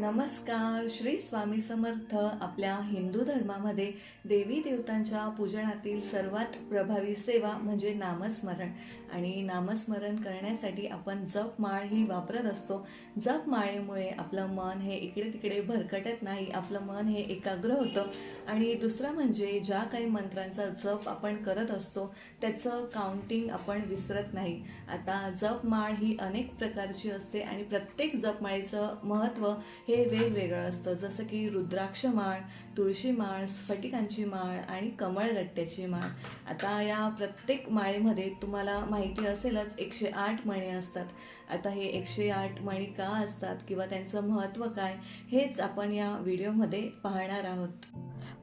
नमस्कार. श्री स्वामी समर्थ. आपल्या हिंदू धर्मामध्ये देवी देवतांच्या पूजनातील सर्वात प्रभावी सेवा म्हणजे नामस्मरण. आणि नामस्मरण करण्यासाठी आपण जपमाळ ही वापरत असतो. जपमाळेमुळे आपलं मन हे इकडे तिकडे भरकटत नाही, आपलं मन हे एकाग्र होतं. आणि दुसरं म्हणजे ज्या काही मंत्रांचा जप आपण करत असतो त्याचं काउंटिंग आपण विसरत नाही. आता जपमाळ ही अनेक प्रकारची असते आणि प्रत्येक जपमाळेचं महत्त्व हे वेगवेगळं असतं. जसं की रुद्राक्ष माळ, तुळशी माळ, स्फटिकांची माळ आणि कमळगट्ट्याची माळ. आता या प्रत्येक माळेमध्ये तुम्हाला माहिती असेलच 108 मणी असतात. आता हे 108 मणी का असतात किंवा त्यांचं महत्त्व काय हेच आपण या व्हिडिओमध्ये पाहणार आहोत.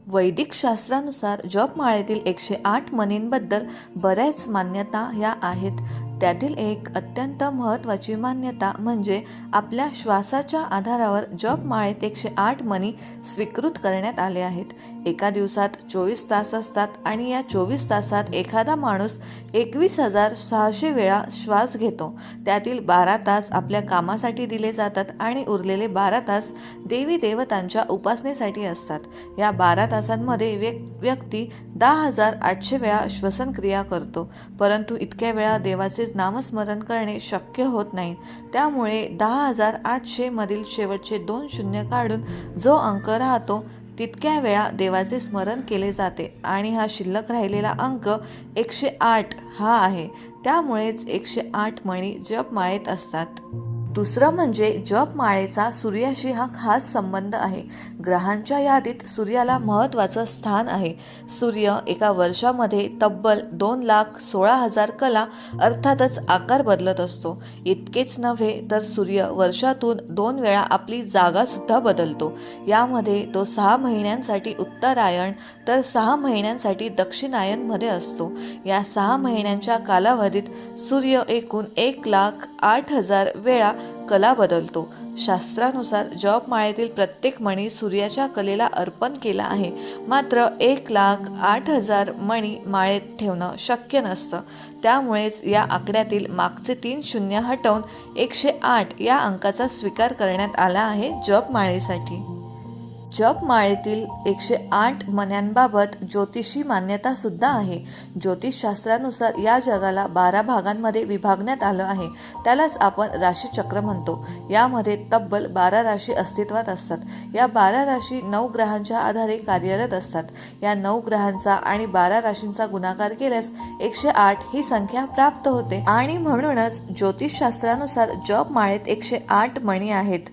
वैदिक शास्त्रानुसार जपमाळेतील 108 मणींबद्दल बऱ्याच मान्यता या आहेत. त्यातील एक अत्यंत महत्त्वाची मान्यता म्हणजे आपल्या श्वासाच्या आधारावर जपमाळेत 108 मणी स्वीकृत करण्यात आले आहेत. एका दिवसात 24 तास असतात आणि या 24 तासात एखादा माणूस 21,600 वेळा श्वास घेतो. त्यातील 12 तास आपल्या कामासाठी दिले जातात आणि उरलेले 12 तास देवी देवतांच्या उपासनेसाठी असतात. या 12 तासांमध्ये व्यक्ती 10,800 वेळा श्वसनक्रिया करतो. परंतु इतक्या वेळा देवाचे नामस्मरण करणे शक्य होत नाही. त्यामुळे 10,800 मधील शेवटचे 2 शून्य काढून जो अंक राहतो तितक्या वेळा देवाचे स्मरण केले जाते आणि हा शिल्लक राहिलेला अंक 108 हा आहे. त्यामुळेच 108 मणी जपमाळेत असतात. दुसरं म्हणजे जपमाळेचा सूर्याशी हा खास संबंध आहे. ग्रहांच्या यादीत सूर्याला महत्त्वाचं स्थान आहे. सूर्य एका वर्षामध्ये तब्बल 2,16,000 कला अर्थातच आकार बदलत असतो. इतकेच नव्हे तर सूर्य वर्षातून 2 वेळा आपली जागासुद्धा बदलतो. यामध्ये तो 6 महिन्यांसाठी उत्तरायण तर 6 महिन्यांसाठी दक्षिणायनमध्ये असतो. या 6 महिन्यांच्या कालावधीत सूर्य एकूण 1,08,000 वेळा कला बदलतो. शास्त्रानुसार जपमाळेतील प्रत्येक मणी सूर्याच्या कलेला अर्पण केला आहे. मात्र 1,08,000 मणी माळेत ठेवणं शक्य नसतं. त्यामुळेच या आकड्यातील मागचे 3 शून्य हटवून 108 या अंकाचा स्वीकार करण्यात आला आहे जपमाळेसाठी. जपमाळेतील 108 मण्यांबाबत ज्योतिषी मान्यता सुद्धा आहे. ज्योतिषशास्त्रानुसार या जगाला 12 भागांमध्ये विभागण्यात आलं आहे. त्यालाच आपण राशीचक्र म्हणतो. यामध्ये तब्बल 12 राशी अस्तित्वात असतात. या 12 राशी 9 ग्रहांच्या आधारे कार्यरत असतात. या 9 ग्रहांचा आणि 12 राशींचा गुणाकार केल्यास 108 ही संख्या प्राप्त होते आणि म्हणूनच ज्योतिषशास्त्रानुसार जपमाळेत 108 मणी आहेत.